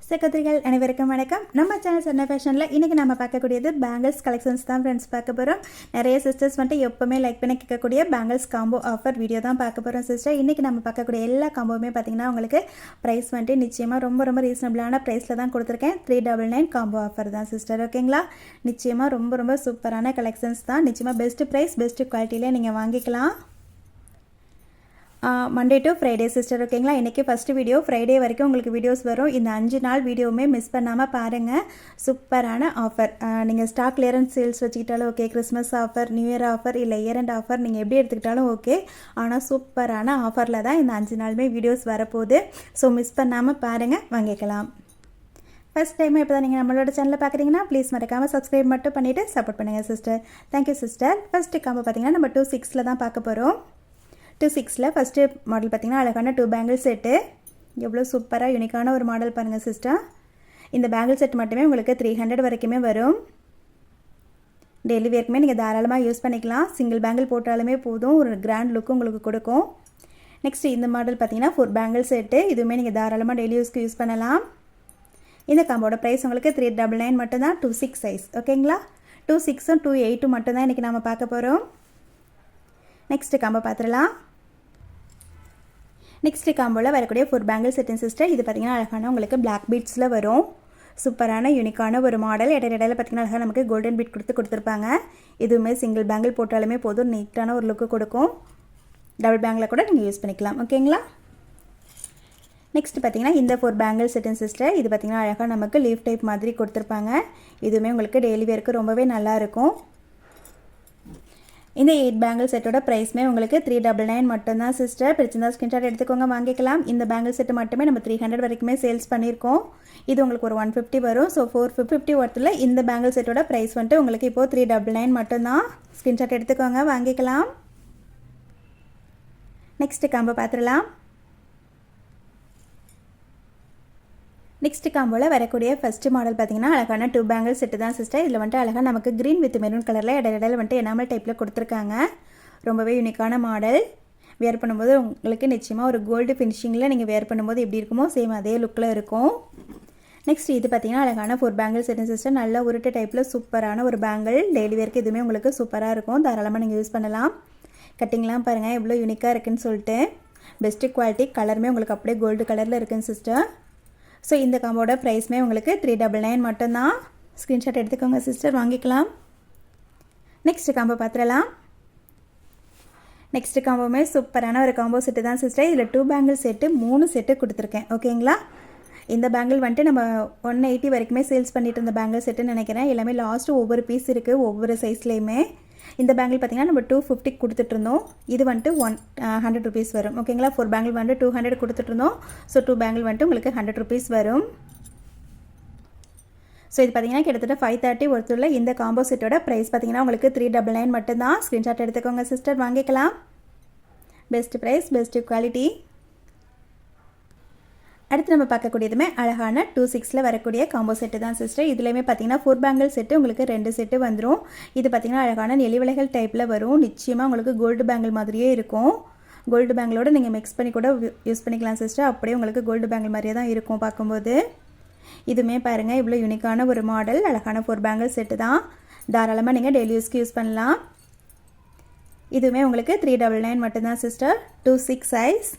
சகோதரிகள் அனைவருக்கும் வணக்கம். நம்ம சேனல் சன்ன ஃபேஷனில் இன்றைக்கி நம்ம பார்க்கக்கூடியது பேங்கிள்ஸ் கலெக்ஷன்ஸ் தான் ஃப்ரெண்ட்ஸ் பார்க்க போகிறோம். நிறைய சிஸ்டர்ஸ் வந்துட்டு எப்போவுமே லைக் பண்ணி கேட்கக்கூடிய பேங்கிள்ஸ் காம்போ ஆஃபர் வீடியோ தான் பார்க்க போகிறோம் சிஸ்டர். இன்றைக்கி நம்ம பார்க்கக்கூடிய எல்லா காம்போவுமே பார்த்திங்கன்னா உங்களுக்கு ப்ரைஸ் வந்துட்டு நிச்சயமாக ரொம்ப ரீசனபிளான ப்ரைஸில் தான் கொடுத்துருக்கேன். 399 காம்போ ஆஃபர் தான் சிஸ்டர். ஓகேங்களா? நிச்சயமாக ரொம்ப சூப்பரான கலெக்ஷன்ஸ் தான். நிச்சயமாக பெஸ்ட்டு ப்ரைஸ் பெஸ்ட்டு குவாலிட்டியிலே நீங்கள் வாங்கிக்கலாம். Monday to Friday sister. ஓகேங்களா? இன்றைக்கி ஃபஸ்ட்டு வீடியோ ஃப்ரைடே வரைக்கும் உங்களுக்கு வீடியோஸ் வரும். இந்த 5 நாள் வீடியோவுமே மிஸ் பண்ணாமல் பாருங்கள். சூப்பரான ஆஃபர். நீங்கள் ஸ்டாக் கிளியரன்ஸ் சேல்ஸ் வச்சுக்கிட்டாலும் okay, Christmas offer, new year offer, இல்லை இயர் அண்ட் ஆஃபர், நீங்கள் எப்படி எடுத்துக்கிட்டாலும் ஓகே. ஆனால் சூப்பரான ஆஃபரில் தான் இந்த 5 நாளுமே வீடியோஸ் வரப்போகுது. ஸோ மிஸ் பண்ணாமல் பாருங்கள், வாங்கிக்கலாம். ஃபஸ்ட் டைம் இப்போ தான் நீங்கள் நம்மளோட சேனலில் பார்க்குறீங்கன்னா ப்ளீஸ் மறக்காமல் சப்ஸ்கிரைப் மட்டும் பண்ணிவிட்டு சப்போர்ட் பண்ணுங்கள் sister. Thank you sister. First combo பார்த்தீங்கன்னா நம்ம 26 தான் பார்க்க போகிறோம். 26 ஃபஸ்ட்டு மாடல் பார்த்திங்கன்னா அழகான 2 பேங்கிள் செட்டு. எவ்வளோ சூப்பராக யூனிக்கான ஒரு மாடல் பாருங்கள் சிஸ்டர். இந்த பேங்கிள் செட் மட்டுமே உங்களுக்கு 300 வரைக்குமே வரும். டெய்லி வேர்க்குமே நீங்கள் தாராளமாக யூஸ் பண்ணிக்கலாம். சிங்கிள் பேங்கிள் போட்டாலுமே போதும், ஒரு கிராண்ட் லுக்கு உங்களுக்கு கொடுக்கும். நெக்ஸ்ட் இந்த மாடல் பார்த்திங்கன்னா 4 பேங்கிள் செட்டு. இதுவுமே நீங்கள் தாராளமாக டெய்லி யூஸ்க்கு யூஸ் பண்ணலாம். இந்த காம்போட ப்ரைஸ் உங்களுக்கு 399 மட்டும்தான். 26 சைஸ். ஓகேங்களா? 26ம் 28ம் மட்டும்தான் இன்றைக்கி நாம் பார்க்க போகிறோம். நெக்ஸ்ட்டு காம்போ பார்த்துடலாம். நெக்ஸ்ட் காம்போவில் வரக்கூடிய 4 பேங்கிள் செட்டிங் சிஸ்டர். இது பார்த்திங்கன்னா அழகான உங்களுக்கு பிளாக் பீட்ஸில் வரும். சூப்பரான யூனிக்கான ஒரு மாடல். இடையில பார்த்திங்கன்னா அழகாக நமக்கு கோல்டன் பீட் கொடுத்துருப்பாங்க. இதுவுமே சிங்கிள் பேங்கிள் போட்டாலுமே போதும், நீட்டான ஒரு லுக்கு கொடுக்கும். டபுள் பேங்கில் கூட நீங்கள் யூஸ் பண்ணிக்கலாம். ஓகேங்களா? நெக்ஸ்ட் பார்த்திங்கன்னா இந்த 4 பேங்கிள் செட்டிங் சிஸ்டர். இது பார்த்திங்கன்னா அழகாக நமக்கு லீஃப் டைப் மாதிரி கொடுத்துருப்பாங்க. இதுவுமே உங்களுக்கு டெய்லி வேருக்கு ரொம்பவே நல்லாயிருக்கும். இந்த 8 பேங்கிள் செட்டோட ப்ரைஸ்மே உங்களுக்கு 399 மட்டும்தான் சிஸ்டர். பிடிச்சிருந்தா ஸ்கிரீன்ஷாட் எடுத்துக்கோங்க, வாங்கிக்கலாம். இந்த பேங்கிள் செட்டு மட்டுமே நம்ம 300 வரைக்குமே சேல்ஸ் பண்ணியிருக்கோம். இது உங்களுக்கு ஒரு 150 வரும். ஸோ 450 ஒர்த்தில் இந்த பேங்கிள் செட்டோட ப்ரைஸ் வந்துட்டு உங்களுக்கு இப்போது 399 மட்டும்தான். ஸ்கிரீன்ஷாட் எடுத்துக்கோங்க, வாங்கிக்கலாம். நெக்ஸ்ட் காம்போ பார்த்துடலாம். நெக்ஸ்ட் காம்போவில் வரக்கூடிய ஃபஸ்ட்டு மாடல் பார்த்திங்கன்னா அழகான 2 பேங்கிள் செட்டு தான் சிஸ்டர். இதில் வந்துட்டு அழகாக நமக்கு க்ரீன் வித் மெரூன் கலரில் இடையில வந்துட்டு எனாமல் டைப்பில் கொடுத்துருக்காங்க. ரொம்பவே யூனிக்கான மாடல். வேர் பண்ணும்போது உங்களுக்கு நிச்சயமாக ஒரு கோல்டு ஃபினிஷிங்கில் நீங்கள் வேர் பண்ணும்போது எப்படி இருக்குமோ சேம் அதே லுக்கில் இருக்கும். நெக்ஸ்ட் இது பார்த்திங்கன்னா அழகான 4 பேங்கிள் செட்டு சிஸ்டர். நல்ல உருட்டு டைப்பில் சூப்பரான ஒரு பேங்கிள். டெய்லி வேர்க்கு இதுவுமே உங்களுக்கு சூப்பராக இருக்கும். தாராளமாக நீங்கள் யூஸ் பண்ணலாம். கட்டிங்லாம் பாருங்கள் எவ்வளோ யூனிக்காக இருக்குதுன்னு சொல்லிட்டு. Best quality. கலருமே உங்களுக்கு அப்படியே கோல்டு கலரில் இருக்குதுன்னு சிஸ்டர். ஸோ இந்த காம்போட ப்ரைஸ்மே உங்களுக்கு 399 மட்டும்தான். ஸ்க்ரீன்ஷாட் எடுத்துக்கோங்க சிஸ்டர், வாங்கிக்கலாம். நெக்ஸ்ட் காம்போ பார்த்துடலாம். நெக்ஸ்ட் காம்போவுமே சூப்பரான ஒரு காம்போ செட்டு தான் சிஸ்டர். இதில் 2 பேங்கிள் செட்டு 3 செட்டு கொடுத்துருக்கேன். ஓகேங்களா? இந்த பேங்கிள் வந்துட்டு நம்ம 180 வரைக்குமே சேல்ஸ் பண்ணிட்டு இருந்த பேங்கிள் செட்டுன்னு நினைக்கிறேன். எல்லாமே லாஸ்ட்டு ஒவ்வொரு பீஸ் இருக்குது, ஒவ்வொரு சைஸ்லேயுமே. இந்த பேங்கிள் பார்த்திங்கன்னா நம்ம 250 கொடுத்துட்ருந்தோம். இது வந்துட்டு 100 ருபீஸ் வரும். ஓகேங்களா? 4 பேங்கிள் வந்துட்டு 200 கொடுத்துட்ருந்தோம். ஸோ 2 பேங்கிள் வந்துட்டு உங்களுக்கு 100 ருபீஸ் வரும். ஸோ இது பார்த்திங்கன்னா கிட்டத்தட்ட 530 ஒருத்தருள்ள இந்த காம்போ செட்டோட ப்ரைஸ் பார்த்திங்கன்னா உங்களுக்கு 399 மட்டும்தான். ஸ்க்ரீன்ஷாட் எடுத்துக்கோங்க சிஸ்டர், வாங்கிக்கலாம். Best price best quality. அடுத்து நம்ம பார்க்கக்கூடியதுமே அழகான 26ல் வரக்கூடிய காம்போ செட்டு தான் சிஸ்டர். இதுலேயுமே பார்த்தீங்கன்னா 4 பேங்கிள் செட்டு உங்களுக்கு 2 செட்டு வந்துடும். இது பார்த்திங்கன்னா அழகான நெளிவளைகள் டைப்பில் வரும். நிச்சயமாக உங்களுக்கு கோல்டு பேங்கிள் மாதிரியே இருக்கும். கோல்டு பேங்கிளோட நீங்கள் மிக்ஸ் பண்ணி கூட யூஸ் பண்ணிக்கலாம் சிஸ்டர். அப்படியே உங்களுக்கு கோல்டு பேங்கிள் மாதிரியே தான் இருக்கும் பார்க்கும்போது. இதுவுமே பாருங்கள் இவ்வளோ யூனிக்கான ஒரு மாடல். அழகான 4 பேங்கிள் செட்டு தான். தாராளமாக நீங்கள் டெய்லி யூஸ்க்கு யூஸ் பண்ணலாம். இதுவுமே உங்களுக்கு 399 மட்டும்தான் சிஸ்டர். 26 சைஸ்.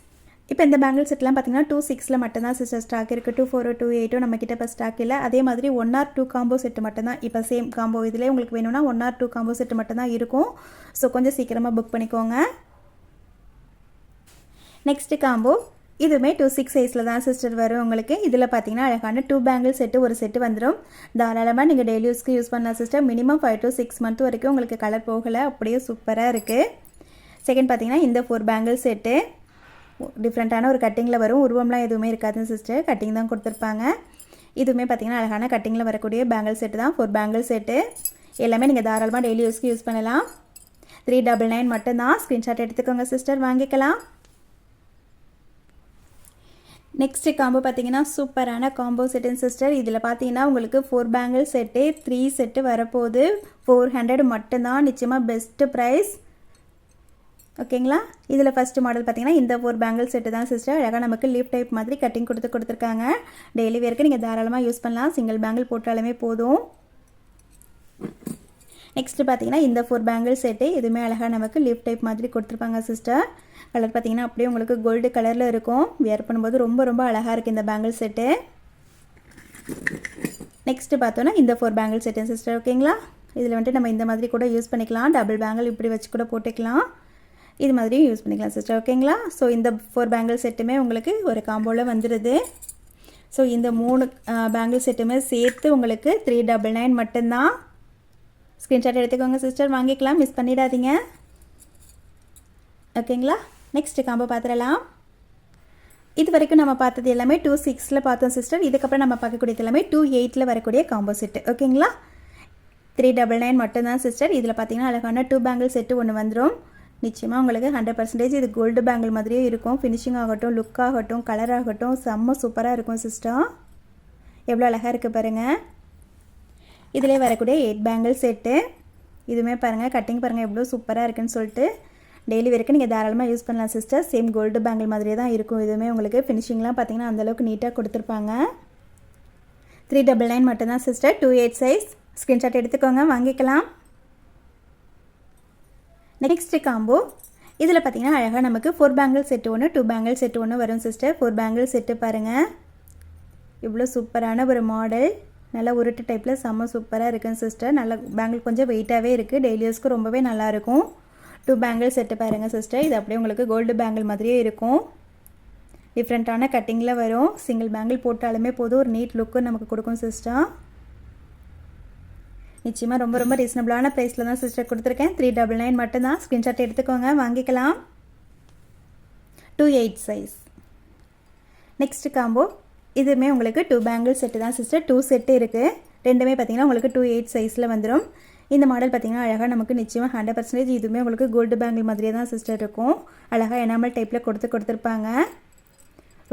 இப்போ இந்த பேங்கிள் செட்லாம் பார்த்தீங்கன்னா 26ல் மட்டும்தான் சிஸ்டர் ஸ்டாக் இருக்குது. 24 28 நம்மக்கிட்ட இப்போ ஸ்டாக் இல்லை. அதே மாதிரி 1 or 2 காம்போ செட்டு மட்டும்தான் இப்போ சேம் காம்போ இதிலே உங்களுக்கு வேணும்னா 1 or 2 காம்போ செட்டு மட்டும்தான் இருக்கும். ஸோ கொஞ்சம் சீக்கிரமாக புக் பண்ணிக்கோங்க. நெக்ஸ்ட்டு காம்போ இதுவுமே 26 சைஸில் தான் சிஸ்டர் வரும் உங்களுக்கு. இதில் பார்த்தீங்கன்னா அழகான 2 பேங்கிள் செட்டு ஒரு செட்டு வந்துடும். தாராளமாக நீங்கள் டெய்லி யூஸ்க்கு யூஸ் பண்ணலாம் சிஸ்டர். மினிமம் 5 to 6 மந்த் வரைக்கும் உங்களுக்கு கலர் போகலை, அப்படியே சூப்பராக இருக்குது. செகண்ட் பார்த்தீங்கன்னா இந்த 4 பேங்கிள் செட்டு டிஃப்ரெண்ட்டான ஒரு கட்டிங்கில் வரும். உருவம்லாம் எதுவுமே இருக்காதுன்னு சிஸ்டர், கட்டிங் தான் கொடுத்துருப்பாங்க. இதுவுமே பார்த்திங்கன்னா அழகான கட்டிங்கில் வரக்கூடிய பேங்கிள் செட்டு தான். 4 பேங்கிள் செட்டு எல்லாமே நீங்கள் தாராளமாக டெய்லி யூஸ்க்கு யூஸ் பண்ணலாம். 399 மட்டும்தான். ஸ்க்ரீன்ஷாட் எடுத்துக்கோங்க சிஸ்டர், வாங்கிக்கலாம். நெக்ஸ்ட் காம்போ பார்த்திங்கன்னா சூப்பரான காம்போ செட்டுன்னு சிஸ்டர். இதில் பார்த்தீங்கன்னா உங்களுக்கு 4 பேங்கிள் செட்டு 3 செட்டு வரப்போகுது. 400 மட்டும்தான். நிச்சயமாக பெஸ்ட்டு ப்ரைஸ். ஓகேங்களா. இதில் ஃபஸ்ட்டு மாடல் பார்த்தீங்கன்னா இந்த 4 பேங்கிள் செட்டு தான் சிஸ்டர். அழகாக நமக்கு லீப் டைப் மாதிரி கட்டிங் கொடுத்துருக்காங்க. டெய்லி வேருக்கு நீங்கள் தாராளமாக யூஸ் பண்ணலாம். சிங்கிள் பேங்கிள் போட்டாலுமே போதும். நெக்ஸ்ட்டு பார்த்தீங்கன்னா இந்த 4 பேங்கிள் செட்டு இதுவுமே அழகாக நமக்கு லீப் டைப் மாதிரி கொடுத்துருப்பாங்க சிஸ்டர். கலர் பார்த்தீங்கன்னா அப்படியே உங்களுக்கு கோல்டு கலரில் இருக்கும். வியர் பண்ணும்போது ரொம்ப ரொம்ப அழகாக இருக்குது இந்த பேங்கிள் செட்டு. நெக்ஸ்ட்டு பார்த்தோன்னா இந்த 4 பேங்கிள் செட்டு சிஸ்டர். ஓகேங்களா. இதில் வந்துட்டு நம்ம இந்த மாதிரி கூட யூஸ் பண்ணிக்கலாம். டபுள் பேங்கிள் இப்படி வச்சு கூட போட்டுக்கலாம். இது மாதிரியும் யூஸ் பண்ணிக்கலாம் சிஸ்டர். ஓகேங்களா. ஸோ இந்த 4 பேங்கிள் செட்டுமே உங்களுக்கு ஒரு காம்போவில் வந்துடுது. ஸோ இந்த 3 பேங்கிள் செட்டுமே சேர்த்து உங்களுக்கு 399 மட்டும்தான். ஸ்க்ரீன்ஷாட் எடுத்துக்கோங்க சிஸ்டர், வாங்கிக்கலாம், மிஸ் பண்ணிடாதீங்க. ஓகேங்களா. நெக்ஸ்ட்டு காம்போ பார்த்துடலாம். இது வரைக்கும் நம்ம பார்த்தது எல்லாமே 26ல் பார்த்தோம் சிஸ்டர். இதுக்கப்புறம் நம்ம பார்க்கக்கூடியது எல்லாமே 28ல் வரக்கூடிய காம்போ செட்டு. ஓகேங்களா. 399 மட்டும்தான் சிஸ்டர். இதில் பார்த்தீங்கன்னா அழகான 2 பேங்கிள் செட்டு ஒன்று வந்துடும். நிச்சயமாக உங்களுக்கு 100% இது கோல்டு பேங்கிள் மாதிரியே இருக்கும். ஃபினிஷிங் ஆகட்டும், லுக் ஆகட்டும், கலர் ஆகட்டும் செம்ம சூப்பராக இருக்கும் சிஸ்டர். எவ்வளோ அழகாக இருக்குது பாருங்கள். இதிலே வரக்கூடிய 8 பேங்கிள் செட்டு. இதுவுமே பாருங்கள், கட்டிங் பாருங்கள் எவ்வளோ சூப்பராக இருக்குன்னு சொல்லிட்டு. டெய்லி வரைக்கும் நீங்கள் தாராளமாக யூஸ் பண்ணலாம் சிஸ்டர். சேம் கோல்டு பேங்கிள் மாதிரியே தான் இருக்கும். இதுவுமே உங்களுக்கு ஃபினிஷிங்லாம் பார்த்தீங்கன்னா அந்தளவுக்கு நீட்டாக கொடுத்துருப்பாங்க. 399 மட்டும்தான் சிஸ்டர். 28 சைஸ். ஸ்க்ரீன்ஷாட் எடுத்துக்கோங்க, வாங்கிக்கலாம். நெக்ஸ்ட் காம்போ இதில் பார்த்தீங்கன்னா அழகாக நமக்கு 4 பேங்கிள் செட்டு ஒன்று, 2 பேங்கிள் செட்டு ஒன்று வரும் சிஸ்டர். 4 பேங்கிள் செட்டு பாருங்கள் இவ்வளோ சூப்பரான ஒரு மாடல். நல்லா உருட்டு டைப்பில் செம்ம சூப்பராக இருக்குங்க சிஸ்டர். நல்லா பேங்கிள் கொஞ்சம் வெயிட்டாகவே இருக்குது. டெய்லி யூஸ்க்கு ரொம்பவே நல்லாயிருக்கும். 2 பேங்கிள் செட்டு பாருங்கள் சிஸ்டர். இது அப்படியே உங்களுக்கு கோல்டு பேங்கிள் மாதிரியே இருக்கும். டிஃப்ரெண்ட்டான கட்டிங்கில் வரும். சிங்கிள் பேங்கிள் போட்டாலுமே போதும், ஒரு நீட் லுக்கு நமக்கு கொடுக்கும் சிஸ்டர். நிச்சயமாக ரொம்ப ரொம்ப ரீசனபிளான ப்ரைஸில் தான் சிஸ்டர் கொடுத்துருக்கேன். 399 மட்டும்தான். ஸ்க்ரீன்ஷாட் எடுத்துக்கோங்க, வாங்கிக்கலாம். 28 சைஸ். நெக்ஸ்ட் காம்போ இதுவுமே உங்களுக்கு 2 பேங்கிள் செட்டு தான் சிஸ்டர். 2 செட்டு இருக்குது. ரெண்டுமே பார்த்தீங்கன்னா உங்களுக்கு 28 சைஸில் வந்துடும். இந்த மாடல் பார்த்தீங்கன்னா அழகாக நமக்கு நிச்சயமாக 100% இதுவுமே உங்களுக்கு கோல்டு பேங்கிள் மாதிரியே தான் சிஸ்டர் இருக்கும். அழகாக எனாமல் டைப்பில் கொடுத்துருப்பாங்க.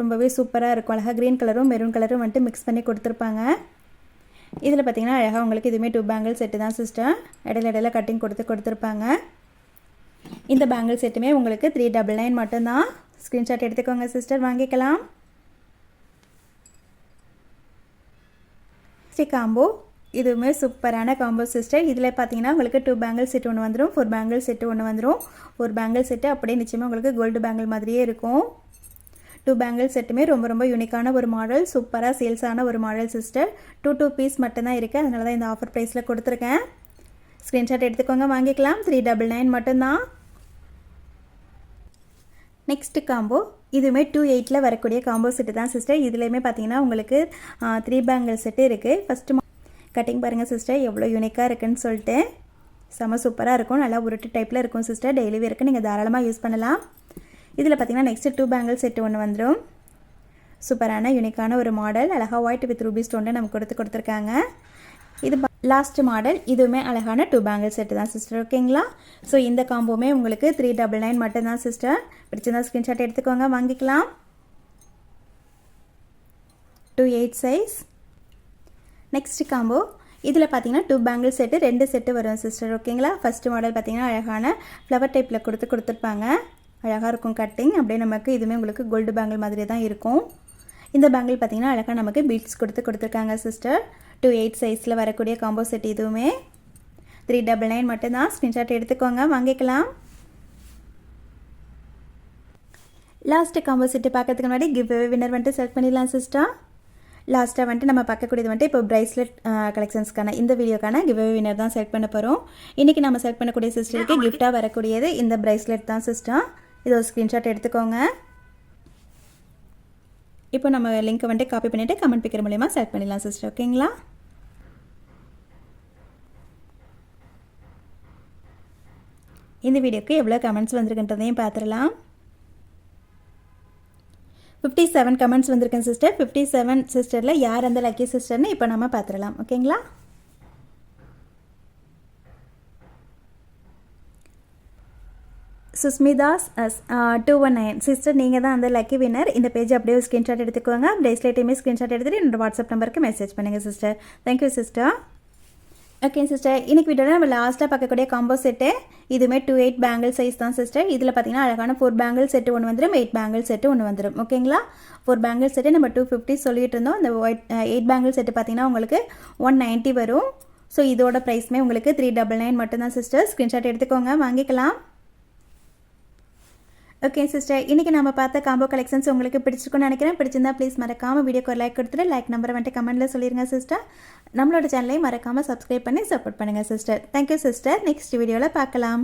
ரொம்பவே சூப்பராக இருக்கும். அழகாக க்ரீன் கலரும் மெரூன் கலரும் வந்துட்டு மிக்ஸ் பண்ணி கொடுத்துருப்பாங்க. இதில் பார்த்தீங்கன்னா அழகாக உங்களுக்கு இதுவுமே 2 பேங்கிள் செட்டு தான் சிஸ்டர். இடையில கட்டிங் கொடுத்துருப்பாங்க. இந்த பேங்கிள் செட்டுமே உங்களுக்கு 399 மட்டும்தான். ஸ்க்ரீன்ஷாட் எடுத்துக்கோங்க சிஸ்டர், வாங்கிக்கலாம். காம்போ இதுவுமே சூப்பரான காம்போ சிஸ்டர். இதில் பார்த்தீங்கன்னா உங்களுக்கு 2 பேங்கிள் செட்டு ஒன்று வந்துடும், 4 பேங்கிள் செட்டு ஒன்று வந்துடும். ஒரு பேங்கிள் செட்டு அப்படியே நிச்சயமாக உங்களுக்கு கோல்டு பேங்கிள் மாதிரியே இருக்கும். 2 பேங்கிள் செட்டுமே ரொம்ப ரொம்ப யூனிக்கான ஒரு மாடல். சூப்பராக சேல்ஸான ஒரு மாடல் சிஸ்டர். 2 பீஸ் மட்டும்தான் இருக்குது. அதனால தான் இந்த ஆஃபர் ப்ரைஸில் கொடுத்துருக்கேன். ஸ்க்ரீன்ஷாட் எடுத்துக்கோங்க, வாங்கிக்கலாம். 399 மட்டும்தான். நெக்ஸ்ட் காம்போ இதுவுமே 28ல் வரக்கூடிய காம்போ செட்டு தான் சிஸ்டர். இதுலேயுமே பார்த்தீங்கன்னா உங்களுக்கு 3 பேங்கிள் செட்டு இருக்குது. ஃபஸ்ட்டு கட்டிங் பாருங்கள் சிஸ்டர் எவ்வளோ யூனிக்காக இருக்குன்னு சொல்லிட்டு. செம்ம சூப்பராக இருக்கும். நல்லா உருட்டு டைப்பில் இருக்கும் சிஸ்டர். டெய்லி வேருக்கு நீங்கள் தாராளமாக யூஸ் பண்ணலாம். இதில் பார்த்தீங்கன்னா நெக்ஸ்ட்டு 2 பேங்கிள் செட்டு ஒன்று வந்துடும். சூப்பரான யூனிக்கான ஒரு மாடல். அழகாக ஒயிட் வித் ரூபி ஸ்டோனில் நமக்கு கொடுத்துருக்காங்க. இது லாஸ்ட் மாடல். இதுவுமே அழகான 2 பேங்கிள் செட்டு தான் சிஸ்டர். ஓகேங்களா. ஸோ இந்த காம்போவுமே உங்களுக்கு 399 மட்டும்தான் சிஸ்டர். பிடிச்சிருந்தா ஸ்க்ரீன்ஷாட் எடுத்துக்கோங்க, வாங்கிக்கலாம். 28 சைஸ். நெக்ஸ்ட் காம்போ இதில் பார்த்தீங்கன்னா 2 பேங்கிள் செட்டு 2 செட்டு வரும் சிஸ்டர். ஓகேங்களா. ஃபஸ்ட்டு மாடல் பார்த்தீங்கன்னா அழகான ஃப்ளவர் டைப்பில் கொடுத்துருப்பாங்க. அழகாக இருக்கும் கட்டிங். அப்படியே நமக்கு இதுவுமே உங்களுக்கு கோல்டு பேங்கிள் மாதிரி தான் இருக்கும். இந்த பேங்கிள் பார்த்தீங்கன்னா அழகாக நமக்கு பீட்ஸ் கொடுத்துருக்காங்க சிஸ்டர். 28 சைஸில் வரக்கூடிய காம்போ செட் இதுவுமே 399 மட்டும்தான். ஸ்க்ரீன்ஷாட் எடுத்துக்கோங்க, வாங்கிக்கலாம். லாஸ்ட்டு காம்போ செட்டு பார்க்கறதுக்கு முன்னாடி கிவ் அவே வின்னர் வந்துட்டு செலக்ட் பண்ணிடலாம் சிஸ்டர். லாஸ்ட்டாக வந்துட்டு நம்ம பார்க்கக்கூடியது வந்துட்டு இப்போ ப்ரைஸ்லெட் கலெக்ஷன்ஸ்க்கான இந்த வீடியோக்கான கிவ் அவே வின்னர் தான் செலக்ட் பண்ண போகிறோம். இன்றைக்கி நம்ம செலக்ட் பண்ணக்கூடிய சிஸ்டருக்கு கிஃப்ட்டாக வரக்கூடியது இந்த ப்ரைஸ்லெட் தான் சிஸ்டர். இது ஒரு ஸ்க்ரீன்ஷாட் எடுத்துக்கோங்க. இப்போ நம்ம லிங்க்கை வந்துட்டு காப்பி பண்ணிவிட்டு கமெண்ட் பிக்கர் மூலமா செலக்ட் பண்ணிடலாம் சிஸ்டர். ஓகேங்களா. இந்த வீடியோக்கு எவ்வளோ கமெண்ட்ஸ் வந்திருக்குன்றதையும் பார்த்துடலாம். 57 கமெண்ட்ஸ் வந்திருக்கேன் சிஸ்டர். 57 சிஸ்டரில் யார் அந்த லக்கி சிஸ்டர்னு இப்போ நம்ம பார்த்துடலாம். ஓகேங்களா. சுஸ்மிதாஸ் 219 சிஸ்டர், நீங்கள் தான் அந்த லக்கி வின்னர். இந்த பேஜ் அப்படியே ஒரு ஸ்க்ரீன்ஷாட் எடுத்துக்கோங்க. ப்ரேஸ்லெட்டையுமே ஸ்க்ரீன்ஷாட் எடுத்துகிட்டு என்னோட வாட்ஸ்அப் நம்பருக்கு மெசேஜ் பண்ணுங்கள் sister. Thank you sister. Okay sister, இன்னைக்கு வீடியோவில் நம்ம லாஸ்ட்டாக பார்க்கக்கூடிய காம்போ செட்டு இதுவுமே 2/8 பேங்கிள் சைஸ் தான் சிஸ்டர். இதில் பார்த்தீங்கன்னா அழகான 4 பேங்கிள் செட்டு ஒன்று வந்துடும், 8 பேங்கிள் செட்டு ஒன்று வந்துடும். ஓகேங்களா, 4 பேங்கிள் செட்டு நம்ம 250 சொல்லிட்டு இருந்தோம். இந்த 8 பேங்கிள் செட்டு பார்த்தீங்கன்னா உங்களுக்கு 190 வரும். ஸோ இதோட ப்ரைஸ்மே உங்களுக்கு 399 மட்டும்தான் சிஸ்டர். ஸ்க்ரீன்ஷாட் எடுத்துக்கோங்க, வாங்கிக்கலாம். ஓகே சிஸ்டர், இன்றைக்கி நம்ம பார்த்த காம்போ கலெக்ஷன்ஸ் உங்களுக்கு பிடிச்சிருக்குன்னு நினைக்கிறேன். பிடிச்சிருந்தா ப்ளீஸ் மறக்காமல் வீடியோக்கு ஒரு லைக் கொடுத்துட்டு லைக் நம்பரை வந்துட்டு கமெண்ட்டில் சொல்லிடுங்க சிஸ்டர். நம்மளோட சேனலையும் மறக்காமல் சப்ஸ்கிரைப் பண்ணி சப்போர்ட் பண்ணுங்கள் சிஸ்டர். Thank you sister. நெக்ஸ்ட் வீடியோவில் பார்க்கலாம்.